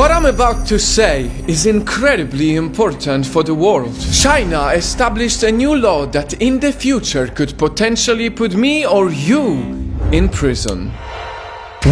What I'm about to say is incredibly important for the world. China established a new law that in the future could potentially put me or you in prison.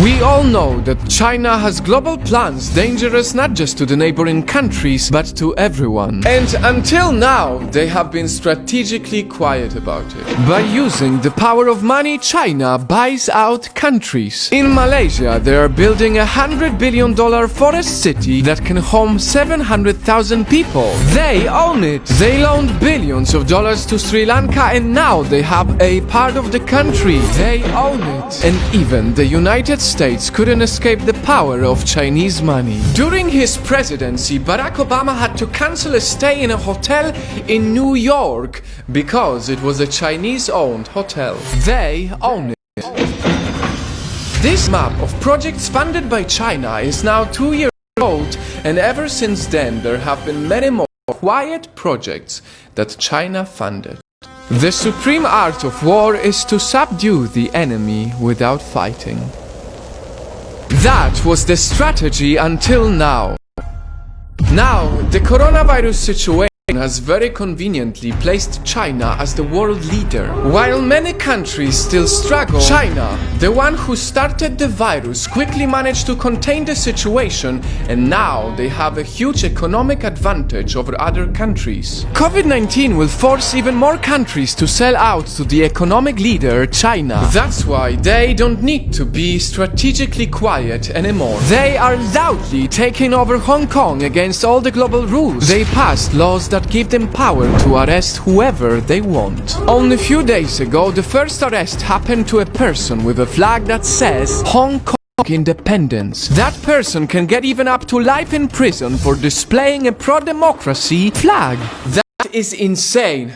We all know that China has global plans dangerous not just to the neighboring countries, but to everyone. And until now, they have been strategically quiet about it. By using the power of money, China buys out countries. In Malaysia, they are building a $100 billion forest city that can home 700,000 people. They own it. They loaned billions of dollars to Sri Lanka and now they have a part of the country. They own it. And even the United States couldn't escape the power of Chinese money. During his presidency, Barack Obama had to cancel a stay in a hotel in New York because it was a Chinese-owned hotel. They own it. This map of projects funded by China is now 2 years old, and ever since then there have been many more quiet projects that China funded. The supreme art of war is to subdue the enemy without fighting. That was the strategy until now. Now, the coronavirus situation has very conveniently placed China as the world leader. While many countries still struggle, China, the one who started the virus, quickly managed to contain the situation, and now they have a huge economic advantage over other countries. COVID-19 will force even more countries to sell out to the economic leader, China. That's why they don't need to be strategically quiet anymore. They are loudly taking over Hong Kong against all the global rules. They passed laws that give them power to arrest whoever they want. Only a few days ago, the first arrest happened to a person with a flag that says Hong Kong Independence. That person can get even up to life in prison for displaying a pro-democracy flag. That is insane.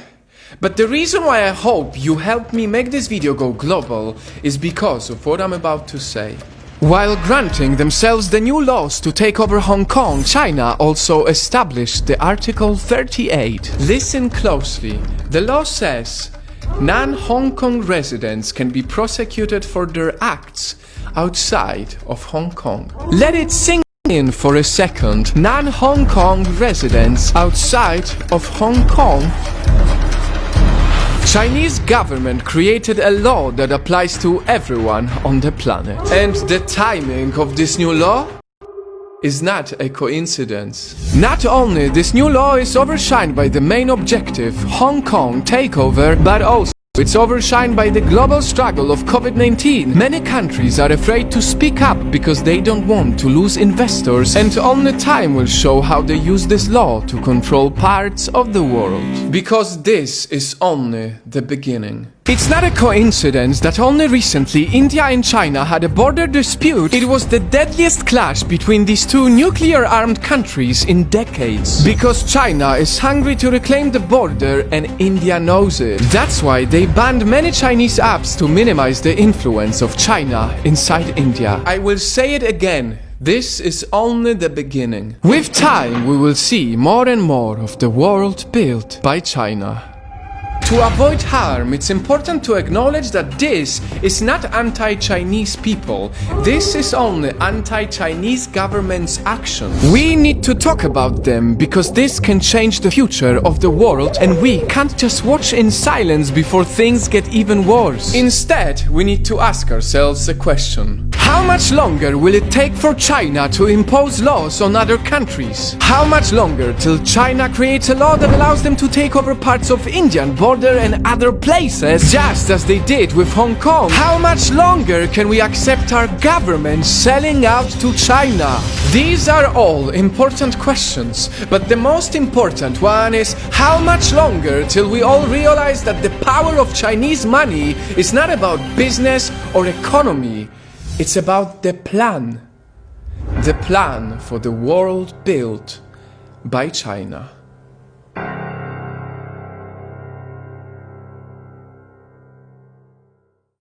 But the reason why I hope you help me make this video go global is because of what I'm about to say. While granting themselves the new laws to take over Hong Kong, China also established the Article 38. Listen closely. The law says non-Hong Kong residents can be prosecuted for their acts outside of Hong Kong. Let it sink in for a second. Non-Hong Kong residents outside of Hong Kong. Chinese government created a law that applies to everyone on the planet. And the timing of this new law is not a coincidence. Not only this new law is overshined by the main objective, Hong Kong takeover, but also it's overshined by the global struggle of COVID-19. Many countries are afraid to speak up because they don't want to lose investors, and only time will show how they use this law to control parts of the world. Because this is only the beginning. It's not a coincidence that only recently India and China had a border dispute. It was the deadliest clash between these two nuclear-armed countries in decades. Because China is hungry to reclaim the border and India knows it. That's why they banned many Chinese apps to minimize the influence of China inside India. I will say it again. This is only the beginning. With time, we will see more and more of the world built by China. To avoid harm, it's important to acknowledge that this is not anti-Chinese people. This is only anti-Chinese government's action. We need to talk about them because this can change the future of the world, and we can't just watch in silence before things get even worse. Instead, we need to ask ourselves a question. How much longer will it take for China to impose laws on other countries? How much longer till China creates a law that allows them to take over parts of Indian border and other places, just as they did with Hong Kong? How much longer can we accept our government selling out to China? These are all important questions, but the most important one is how much longer till we all realize that the power of Chinese money is not about business or economy. It's about the plan for the world built by China.